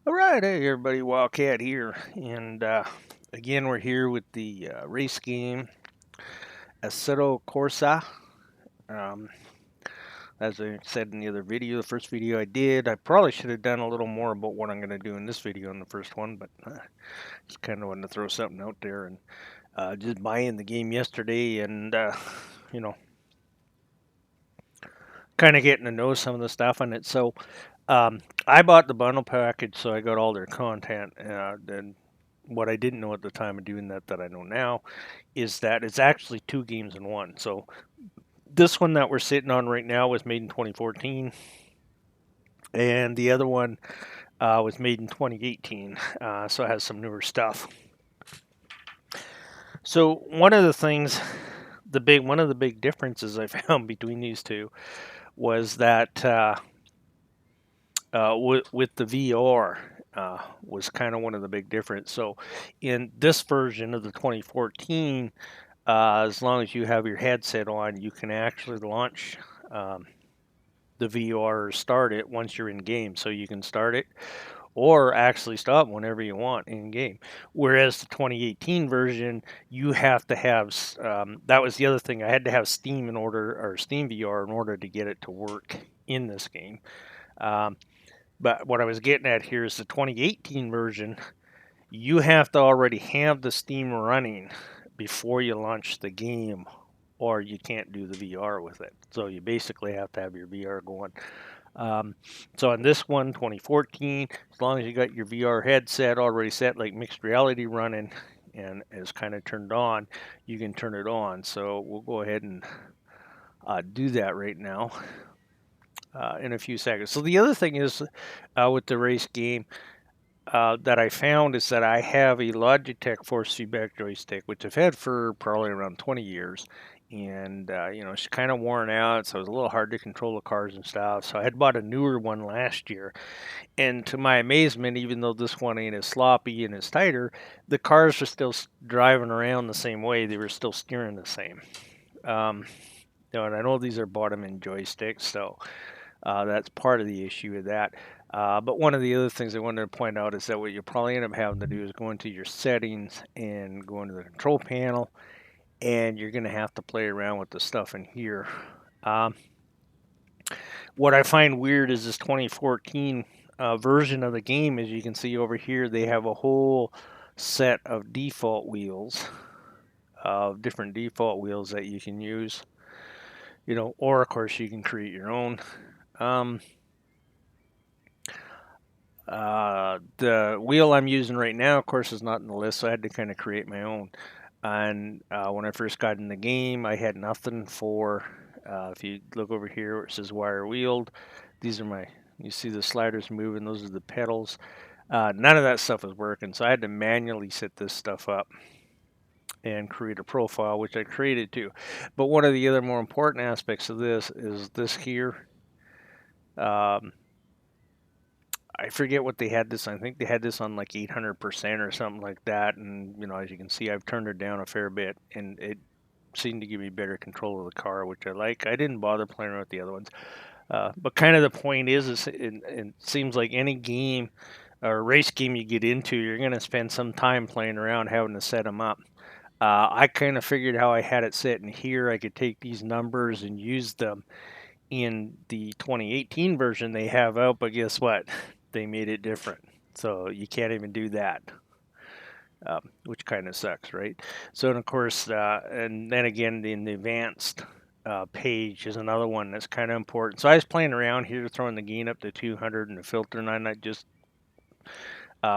All right, hey everybody, Wildcat here, and again we're here with the race game Assetto Corsa. Um, as I said in the other video, the first video I did, I probably should have done a little more about what I'm going to do in this video in the first one, but just kind of wanted to throw something out there and just buying the game yesterday and you know kind of getting to know some of the stuff on it. So I bought the bundle package, so I got all their content. And what I didn't know at the time of doing that I know now is that it's actually two games in one. So this one that we're sitting on right now was made in 2014, and the other one was made in 2018. So it has some newer stuff. So one of the big differences I found between these two was that with the VR was kind of one of the big difference. So in this version of the 2014, as long as you have your headset on, you can actually launch um, the VR or start it once you're in game. So you can start it or actually stop whenever you want in game. Whereas the 2018 version, you have to have that was the other thing. I had to have Steam in order or Steam VR in order to get it to work in this game. Um, but what I was getting at here is the 2018 version. You have to already have the Steam running before you launch the game, or you can't do the VR with it. So you basically have to have your VR going. So on this one, 2014, as long as you got your VR headset already set, like mixed reality running, and is kind of turned on, you can turn it on. So we'll go ahead and do that right now in a few seconds. So the other thing is with the race game, that I found is that I have a Logitech force feedback joystick, which I've had for probably around 20 years. And, it's kind of worn out, so it was a little hard to control the cars and stuff. So I had bought a newer one last year. And to my amazement, even though this one ain't as sloppy and as tighter, the cars are still driving around the same way. They were still steering the same. Um, and I know these are bottom end joysticks, so that's part of the issue with that. But one of the other things I wanted to point out is that what you probably end up having to do is go into your settings and go into the control panel, and you're going to have to play around with the stuff in here. Um, what I find weird is this 2014 version of the game. As you can see over here, they have a whole set of default wheels, different default wheels that you can use. Or of course you can create your own. Um, the wheel I'm using right now, of course, is not in the list, so I had to kind of create my own. And when I first got in the game, I had nothing for. If you look over here, where it says wire wheeled, these are my. You see the sliders moving; those are the pedals. None of that stuff was working, so I had to manually set this stuff up and create a profile, which I created too. But one of the other more important aspects of this is this here. Um, I forget what they had this. I think they had this on like 800% or something like that. And as you can see, I've turned it down a fair bit, and it seemed to give me better control of the car, which I like. I didn't bother playing around with the other ones, but kind of the point is it seems like any game or race game you get into, you're going to spend some time playing around having to set them up. I kind of figured how I had it set in here. I could take these numbers and use them in the 2018 version they have out, but guess what? They made it different. So you can't even do that, which kind of sucks, right? So, and of course, and then again, in the advanced page is another one that's kind of important. So I was playing around here, throwing the gain up to 200 and the filter, and I'm not just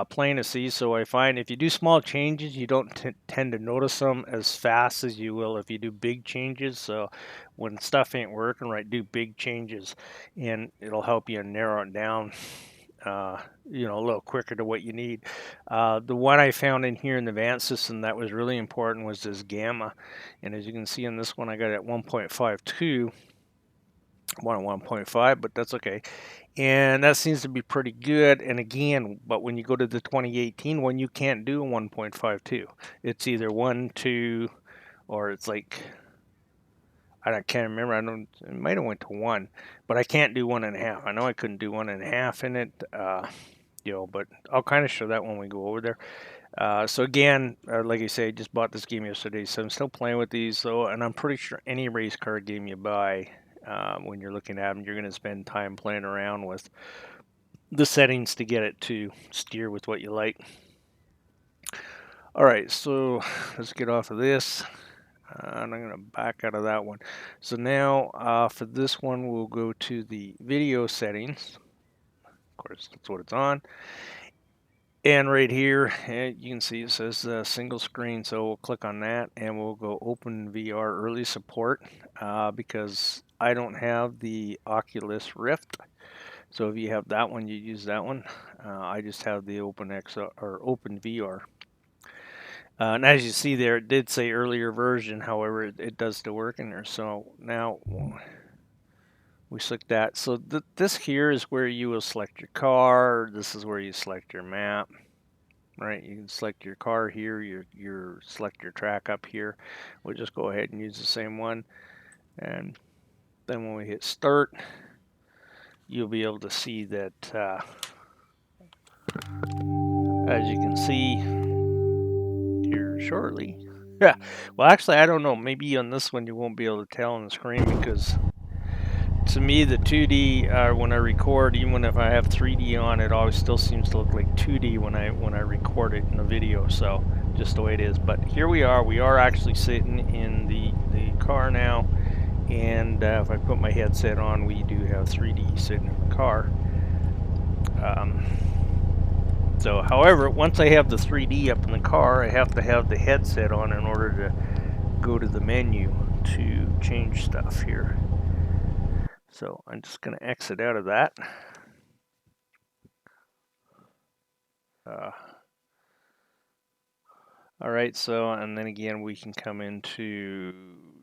playing to see. So I find if you do small changes, you don't tend to notice them as fast as you will if you do big changes. So when stuff ain't working right, do big changes, and it'll help you narrow it down. A little quicker to what you need. The one I found in here in the advanced system that was really important was this gamma, and as you can see in this one, I got it at 1.52. I want a 1.5, but that's okay. And that seems to be pretty good. And again, but when you go to the 2018 one, you can't do a 1.52. It's either 1, 2, or it's like I can't remember. I don't. It might have went to 1, but I can't do 1.5. I know I couldn't do 1.5 in it. but I'll kind of show that when we go over there. So again, like I say, I just bought this game yesterday, so I'm still playing with these. So, and I'm pretty sure any race car game you buy, when you're looking at them, you're going to spend time playing around with the settings to get it to steer with what you like. All right, so let's get off of this. And I'm going to back out of that one. So now for this one, we'll go to the video settings. Of course, that's what it's on. And right here, you can see it says single screen. So we'll click on that and we'll go open VR early support because I don't have the Oculus Rift. So if you have that one, you use that one. I just have the OpenX or OpenVR. And as you see there, it did say earlier version. However, it does still work in there. So now we select that. So this here is where you will select your car. This is where you select your map. Right, you can select your car here. Your select your track up here. We'll just go ahead and use the same one. And then when we hit start, you'll be able to see that. As you can see here shortly. Yeah. Well, actually, I don't know. Maybe on this one you won't be able to tell on the screen because to me the 2D when I record, even if I have 3D on, it always still seems to look like 2D when I record it in the video. So just the way it is. But here we are. We are actually sitting in the car now, and if I put my headset on, we do have 3D sitting in the car. So, however, once I have the 3D up in the car, I have to have the headset on in order to go to the menu to change stuff here. So I'm just going to exit out of that. All right, so, and then again, we can come into,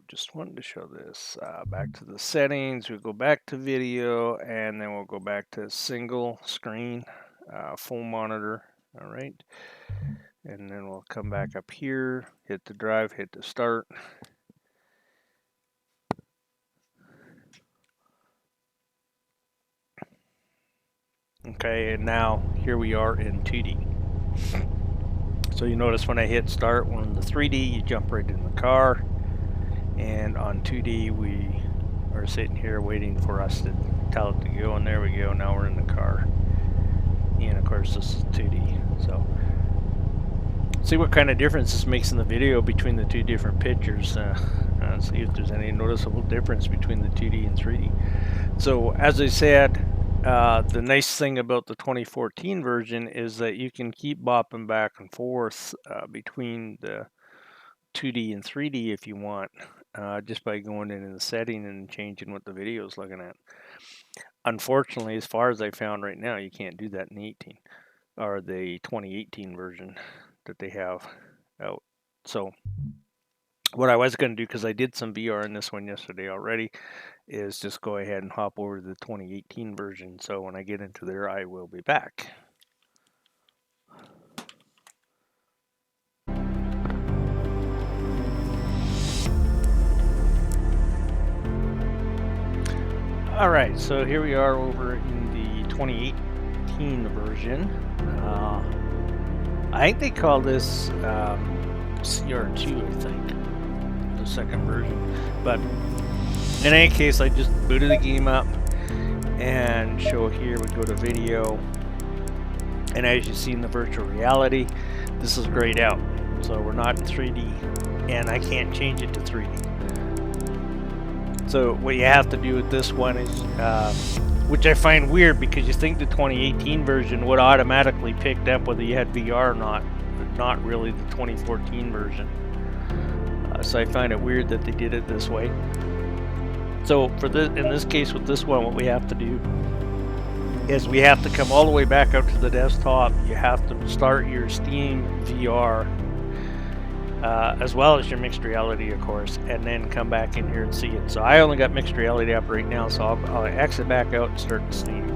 just wanted to show this, back to the settings. We'll go back to video, and then we'll go back to single screen, full monitor. All right. And then we'll come back up here, hit the drive, hit the start. Okay, and now here we are in 2D. So you notice when I hit start, when the 3D, you jump right in the car. And on 2D, we are sitting here waiting for us to tell it to go. And there we go, now we're in the car. And of course, this is 2D. So see what kind of difference this makes in the video between the two different pictures. See if there's any noticeable difference between the 2D and 3D. So as I said, the nice thing about the 2014 version is that you can keep bopping back and forth between the 2D and 3D if you want, just by going in the setting and changing what the video is looking at. Unfortunately, as far as I found right now, you can't do that in the 18 or the 2018 version that they have out. So what I was going to do, because I did some VR in this one yesterday already, is just go ahead and hop over to the 2018 version. So when I get into there, I will be back. All right, so here we are over in the 2018 version. I think they call this CR2, I think, the second version. But in any case, I just booted the game up and show here, we go to video. And as you see in the virtual reality, this is grayed out. So we're not in 3D, and I can't change it to 3D. So what you have to do with this one is, which I find weird because you think the 2018 version would automatically pick up whether you had VR or not, but not really the 2014 version. So I find it weird that they did it this way. So for this, in this case with this one, what we have to do is we have to come all the way back up to the desktop. You have to start your Steam VR, as well as your mixed reality, of course, and then come back in here and see it. So I only got mixed reality up right now, so I'll exit back out and start the Steam.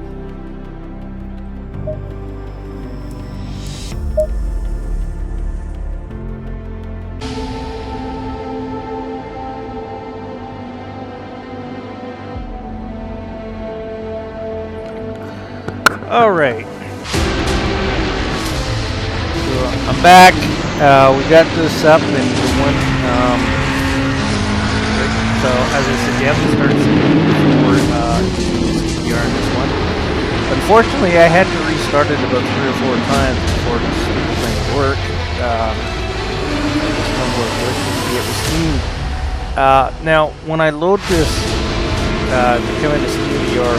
All right. I'm back. We got this up and one. So as I said, you have to start before CPR in this one. Unfortunately, I had to restart it about 3 or 4 times before this thing worked. It was Steam. Now, when I load this to come into SteamVR,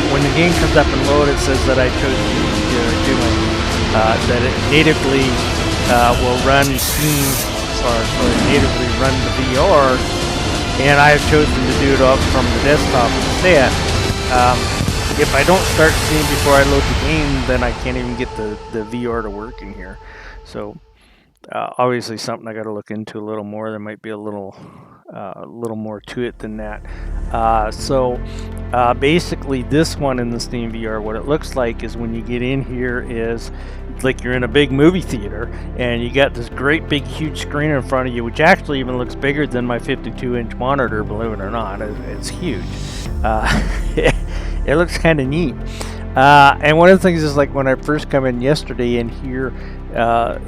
when the game comes up and load, it says that I chose to do my that it natively will run Steam, or natively run the VR, and I have chosen to do it up from the desktop instead. If I don't start Steam before I load the game, then I can't even get the VR to work in here. So obviously something I got to look into a little more. There might be a little more to it than that. Basically this one in the Steam VR, what it looks like is when you get in here is like you're in a big movie theater and you got this great big huge screen in front of you, which actually even looks bigger than my 52-inch monitor, believe it or not. It's huge. It looks kind of neat. And one of the things is, like, when I first come in yesterday and here,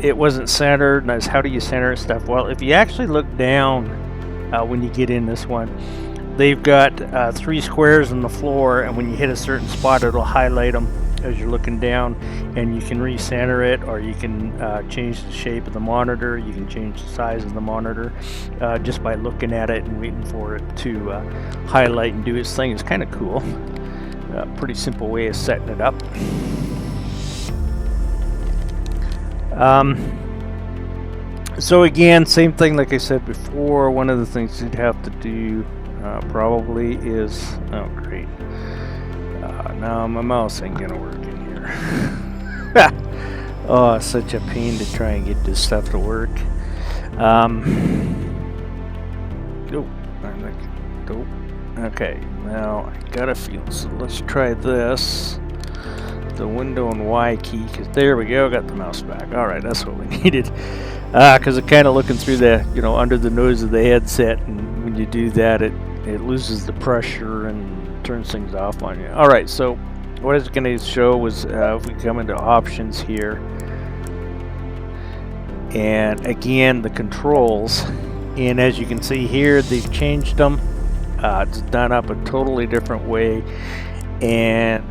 it wasn't centered, and I was, how do you center stuff? Well, if you actually look down when you get in this one, they've got 3 squares on the floor, and when you hit a certain spot, it'll highlight them as you're looking down, and you can recenter it, or you can change the shape of the monitor. You can change the size of the monitor just by looking at it and waiting for it to highlight and do its thing. It's kind of cool. Pretty simple way of setting it up. So again, same thing like I said before. One of the things you'd have to do probably is, oh great, now my mouse ain't gonna work in here. Oh, it's such a pain to try and get this stuff to work. Okay, now I got a feel, so let's try this. The window and Y key, because there we go, got the mouse back. Alright, that's what we needed. Because it's kind of looking through the, under the nose of the headset, and when you do that, it loses the pressure and turns things off on you. Alright, so what it's going to show was if we come into options here, and again, the controls, and as you can see here, they've changed them. It's done up a totally different way, and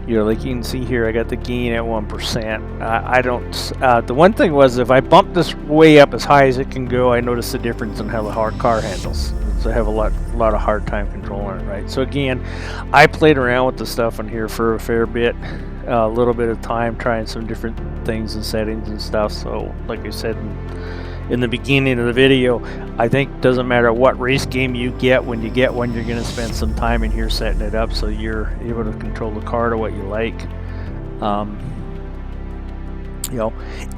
like you can see here, I got the gain at 1%. I don't. The one thing was, if I bump this way up as high as it can go, I notice the difference in how the car handles. So I have a lot of hard time controlling it, right? So again, I played around with the stuff in here for a fair bit, a little bit of time, trying some different things and settings and stuff. So like I said in the beginning of the video, I think it doesn't matter what race game you get, when you get one, you're going to spend some time in here setting it up so you're able to control the car to what you like.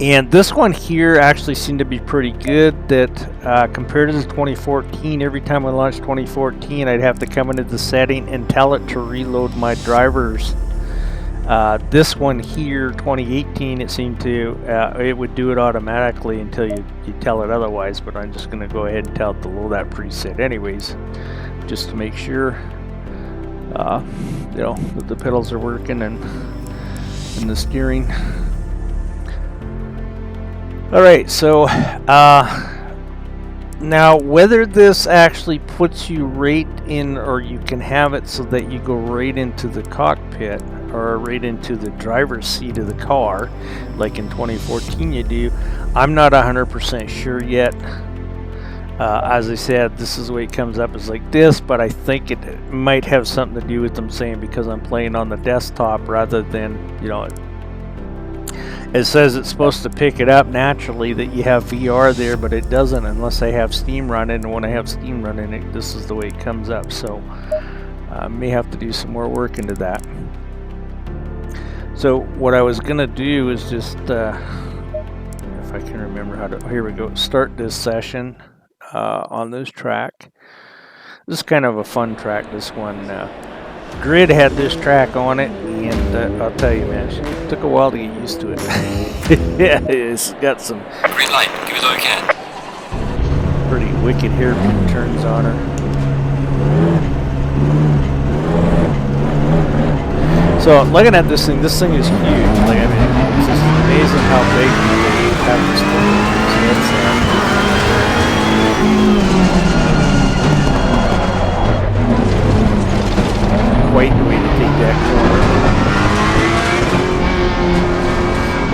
And this one here actually seemed to be pretty good. That compared to the 2014, every time I launched 2014, I'd have to come into the setting and tell it to reload my drivers. This one here, 2018, it seemed to, it would do it automatically until you tell it otherwise, but I'm just going to go ahead and tell it to load that preset anyways, just to make sure, that the pedals are working and the steering. Alright, so, now whether this actually puts you right in, or you can have it so that you go right into the cockpit, or right into the driver's seat of the car, like in 2014 you do, I'm not 100% sure yet. As I said, this is the way it comes up, is like this, but I think it might have something to do with them saying because I'm playing on the desktop rather than, it says it's supposed to pick it up naturally that you have VR there, but it doesn't unless I have Steam running, and when I have Steam running, this is the way it comes up. So I may have to do some more work into that. So what I was gonna do is just, if I can remember how to, here we go, start this session on this track. This is kind of a fun track, this one. Grid had this track on it, and I'll tell you, man, it took a while to get used to it. Yeah, it's got some green light, give it all you can. Pretty wicked hairpin turns on her. So looking at this thing is huge. Like, I mean, it's just amazing how big they have this thing. So it's quite the way to take that corner.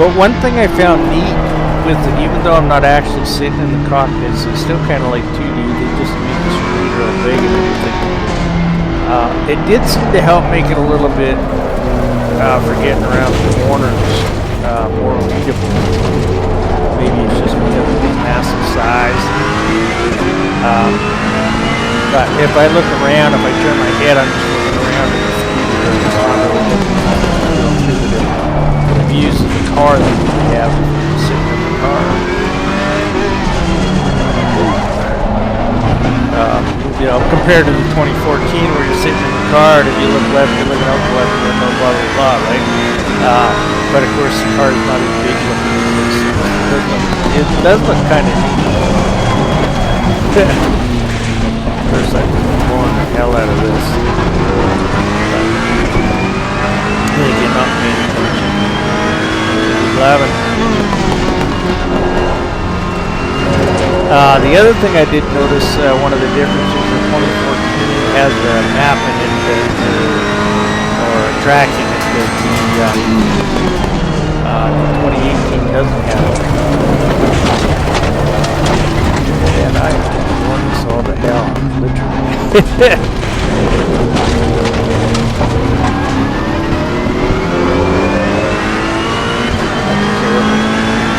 But one thing I found neat with it, even though I'm not actually sitting in the cockpits, it's still kind of like 2D. They just make the screen real big and everything. It did seem to help make it a little bit, for getting around the corners, more readable. Maybe it's just because of the massive size. But if I look around, if I turn my head, I'm just looking around at the screen. It's not really real intuitive. The views of the car that we have sitting in the car. You know, compared to the 2014 where you're sitting in the car and if you look left, you're looking out the left window, blah, blah, blah, right? But of course the car is not as big looking as this. It does look kind of neat. Of course, I'm blowing the hell out of this. Really get not paying attention. The other thing I did notice, one of the differences in 2014 has a map in it or a track in it that the 2018 doesn't have. And I want this all to hell, literally.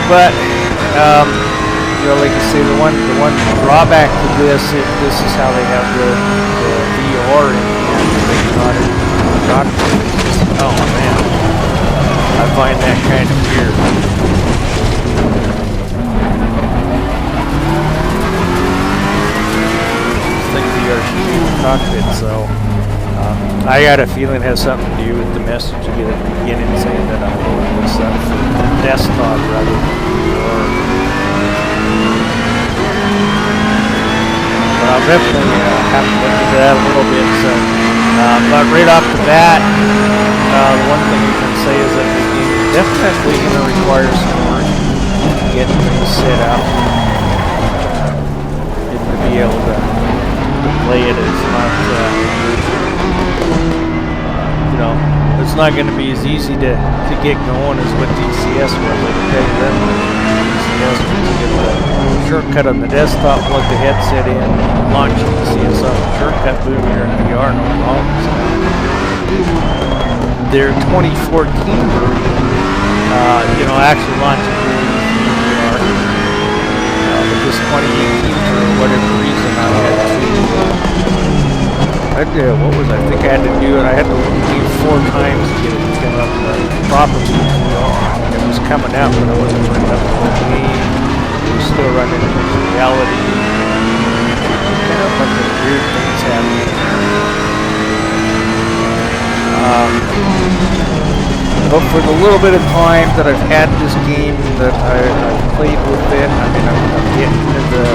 But you know, like you say, the one drawback to this is how they have the VR in here. Not in the cockpit. Oh man, I find that kind of weird. I think VR should be in the cockpit, so I got a feeling it has something to do with the message you get at the beginning saying that I'm loading this up for desktop rather than VR. But I'll definitely have to look into that a little bit. So, but right off the bat, the one thing we can say is that the game is definitely going to require some work getting things set up and to be able to play it. It's not, you know, it's not going to be as easy to get going as what DCS was. I can tell you that much. DCS was to get the shortcut on the desktop, plug the headset in, launch it, DCS on the shortcut, boom, you're in VR, no problems. Their 2014 version, you know, actually launched it in VR. But this 2018, for whatever reason, I had to, what was I? I think I had to do it. I had to leave 4 times to get it to come up properly. It was coming out, but I wasn't running up the whole game. It was still running in reality. Kind of like the weird things happening. But for the little bit of time that I've had this game, that I've played with it, I mean, I'm getting into the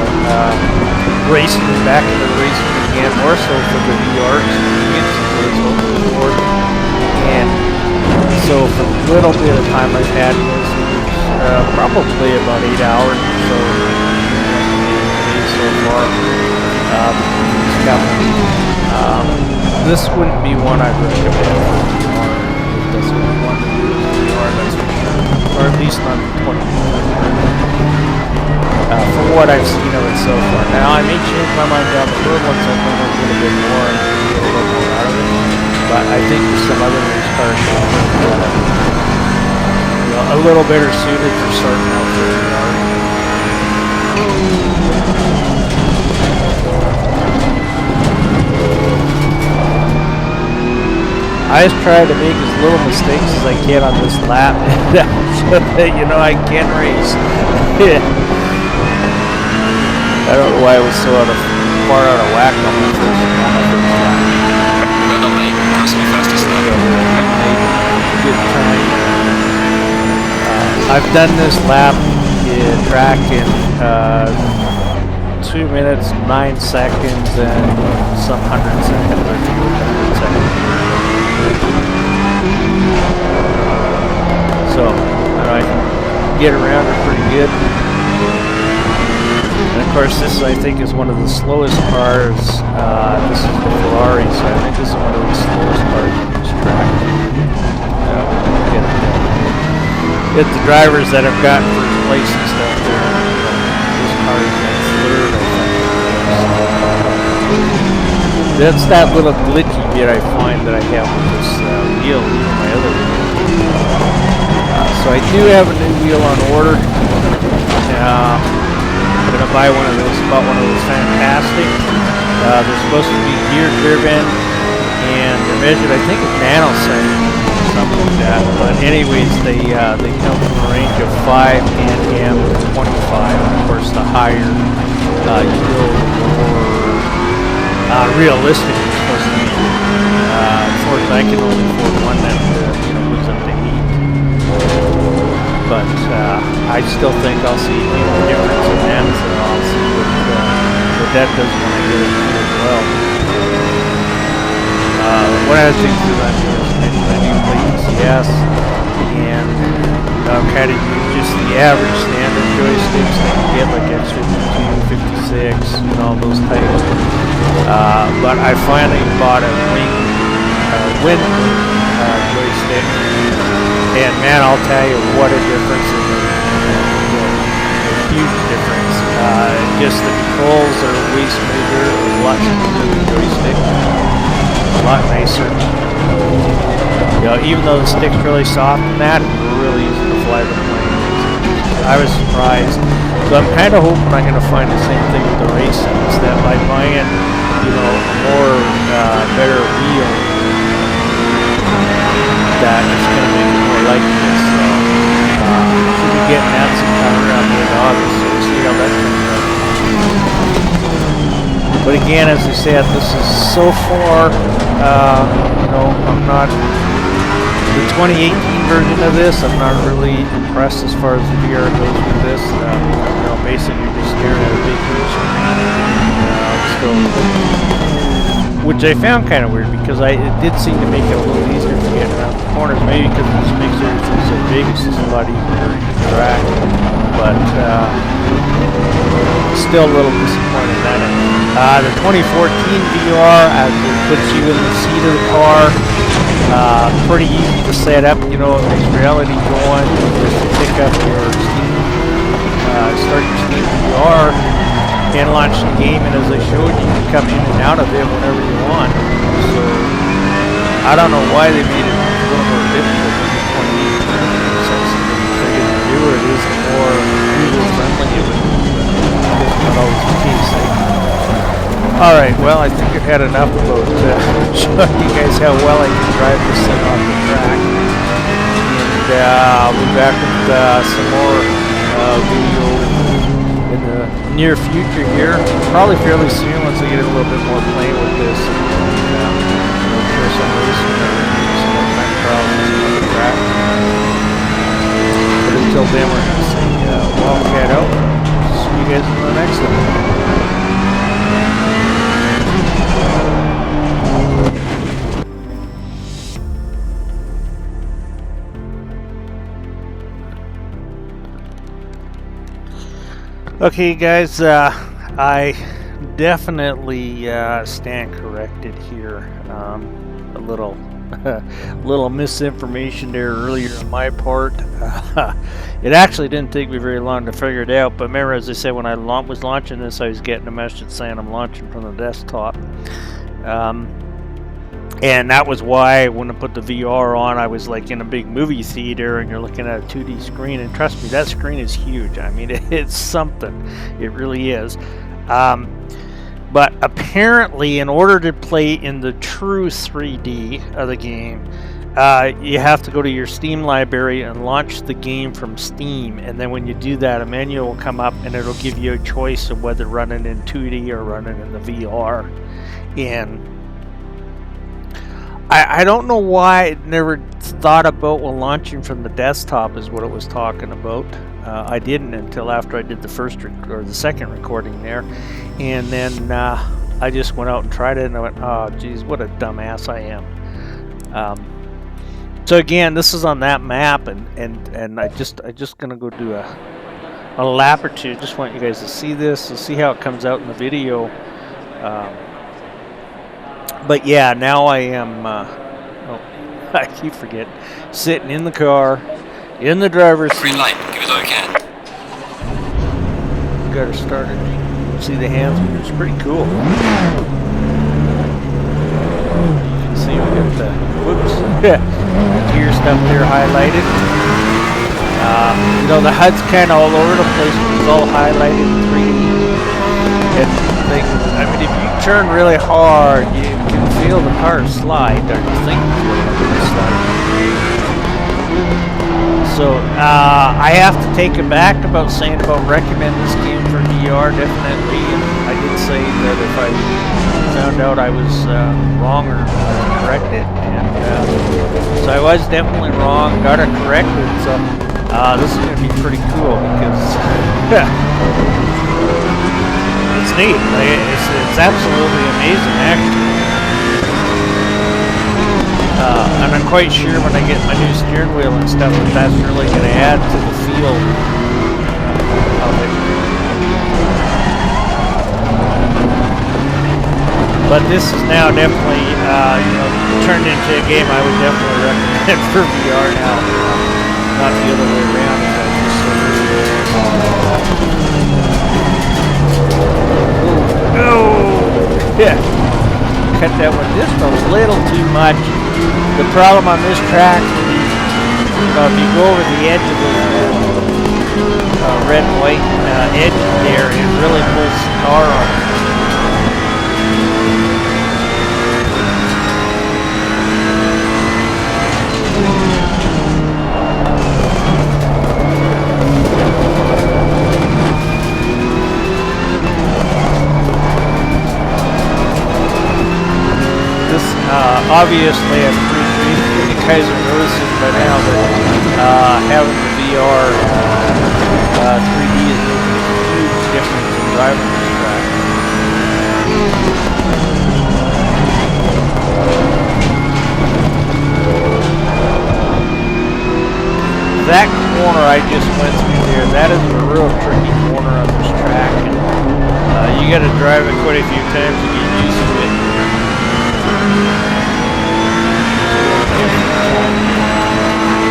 racing, back into racing again, more so for the VR experience, so it's overboard. And so for the little bit of time I've had this, probably about 8 hours or so, so far. This wouldn't be one I'd recommend for VR. This would be one to use VR, that's for sure. Or at least not 20. From what I've seen of it so far. Now, I may change my mind down the road once I learn a little bit more and get a little more out of it. But I think there's some other race cars you know, a little better suited for starting out for VR. I just try to make as little mistakes as I can on this lap, so that, you know, I can race. I don't know why I was so far out of whack on my first lap. Well done, mate. That's my fastest lap. Good time. I've done this lap track in 2 minutes, 9 seconds, and some 100 seconds. get around her pretty good. And of course, this I think is one of the slowest cars. This is the Ferrari, so I think this is one of the slowest cars on this track. Get the drivers that have gotten first place and stuff there. This car is like third, I think. That's that little glitchy bit I find that I have with this wheel, even my other wheel. So I do have a new wheel on order. I'm gonna buy one of those. Bought one of those fantastic. They're supposed to be gear driven, and they're measured, I think, with nanosecond. Something like that. But anyways, they come from a range of 5 Nm to 25. Of course, the higher you go, the more realistic it's supposed to be. Unfortunately, I can only afford one that goes up to 8. But I still think I'll see a huge difference in that, so I'll see what that does when I get it as well. One of the things that I'm doing is I do play ECS, and I'm kind of use just the average standard joysticks that you get, like X52, 56, and all those types. But I finally bought a Wind joystick, and man, I'll tell you what a difference it is. A huge difference. Just the controls are way smoother, a lot smoother than the joystick. A lot nicer. Even though the stick's really soft and that, it's really easy to fly the plane. I was surprised. So I'm kind of hoping I'm going to find the same thing with the racing, is that by buying, a more better wheel, that it's going to make it more like this. So should be getting that sometime around the end of August. So we'll see how that comes out. But again, as I said, this is so far, I'm not, the 2018 version of this, I'm not really impressed as far as the VR goes with this. Basically you're just staring at a big screen. Which I found kind of weird, because it did seem to make it a little easier to get around the corners, maybe because it just makes everything so big, it's just a lot easier to interact. But still a little disappointed in that. The 2014 VR puts you in the seat of the car. Pretty easy to set up, there's reality going. Just pick up your Steam, start your Steam VR, and launch the game. And as I showed you, can come in and out of it whenever you want. So I don't know why they made it a little more difficult than the 2018. Since the newer it is, the more user friendly it would be. That's not always the case. Alright, well, I think I've had enough about showing you guys how well I can drive this thing off the track. And I'll be back with some more video in the near future here. Probably fairly soon once I get a little bit more playing with this. For some reason, some more time trials on the track. But until then, we're going to say Wildcat out. See you guys in the next one. Okay, guys, I definitely stand corrected here. A little misinformation there earlier on my part. It actually didn't take me very long to figure it out, but remember, as I said, when I was launching this, I was getting a message saying I'm launching from the desktop. And that was why when I put the VR on, I was like in a big movie theater and you're looking at a 2D screen, and trust me, that screen is huge. I mean, it's something. It really is. But apparently, in order to play in the true 3D of the game, you have to go to your Steam library and launch the game from Steam. And then when you do that, a menu will come up and it'll give you a choice of whether running in 2D or running in the VR. And I don't know why I never thought about, well, launching from the desktop is what it was talking about. I didn't until after I did the second recording there, and then I just went out and tried it, and I went, oh geez, what a dumbass I am. So again, this is on that map, and I just gonna go do a lap or two. Just want you guys to see this, to see how it comes out in the video. But yeah, now I am. Oh, I keep forgetting. Sitting in the car, in the driver's seat. Green light, give it all you can. Got her started. See the hands? It's pretty cool. You can see we got the whoops. Gear stuff there highlighted. You know, the HUD's kind of all over the place, but it's all highlighted in 3D. And I mean, if you turn really hard, you can feel the car slide, or you think you feel the slide. So I have to take it back about saying about recommend this game for VR, definitely. And I did say that if I found out I was wrong or correct it, and so I was definitely wrong, got it corrected. So this is going to be pretty cool because it's neat. It's absolutely amazing, actually. And I'm quite sure when I get my new steering wheel and stuff that that's really going to add to the feel of it. But this is now definitely, you know, turned into a game I would definitely recommend for VR now. Not the other way around. Oh, yeah. Cut that one just a little too much. The problem on this track, you know, if you go over the edge of the red and white edge there, it really pulls the car on. Obviously, I'm pretty sure you guys are noticing by now that having the VR 3D is making a huge difference in driving this track. That corner I just went through there, that is a real tricky corner on this track. And, you got to drive it quite a few times to get used to it.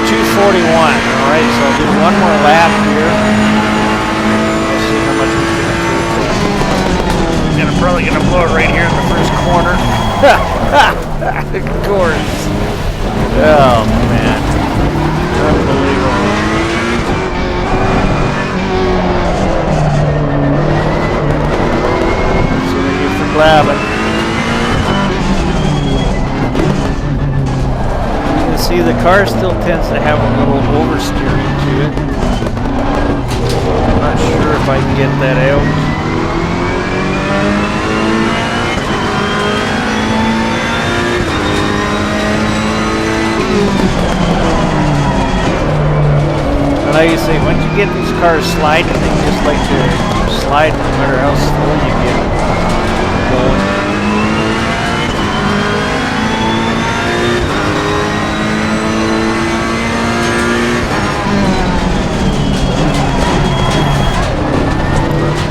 241. Alright, so I'll do one more lap here. We'll see how much we can improve. And I'm probably going to blow it right here in the first corner. Of course. Oh, man. Unbelievable. That's what I get for blabbing. See, the car still tends to have a little oversteering to it. I'm not sure if I can get that out. But like you say, once you get these cars sliding, they just like to keep sliding no matter how slow you get going.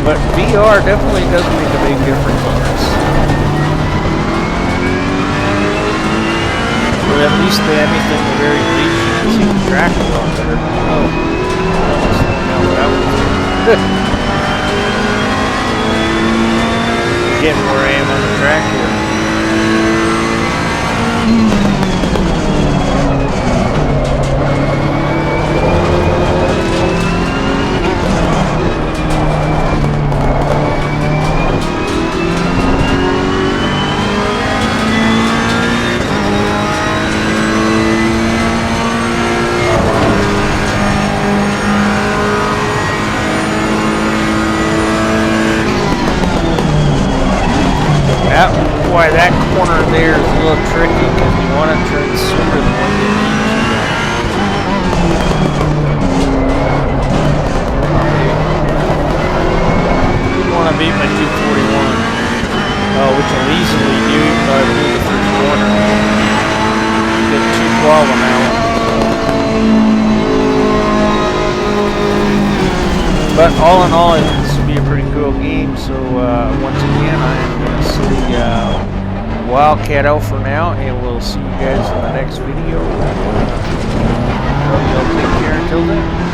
But VR definitely does make a big difference on this. Or at least anything the very least you can see the track a lot better. Oh, that was getting where I am on the track here. Why that corner there is a little tricky because you want to turn sooner than what you need to. You want to beat my 241, which will easily do even though I blew the first corner. Get 212 on that one. But all in all, this will be a pretty cool game. So once again, I am going to say Wildcat out for now, and we'll see you guys in the next video. Y'all take care until then.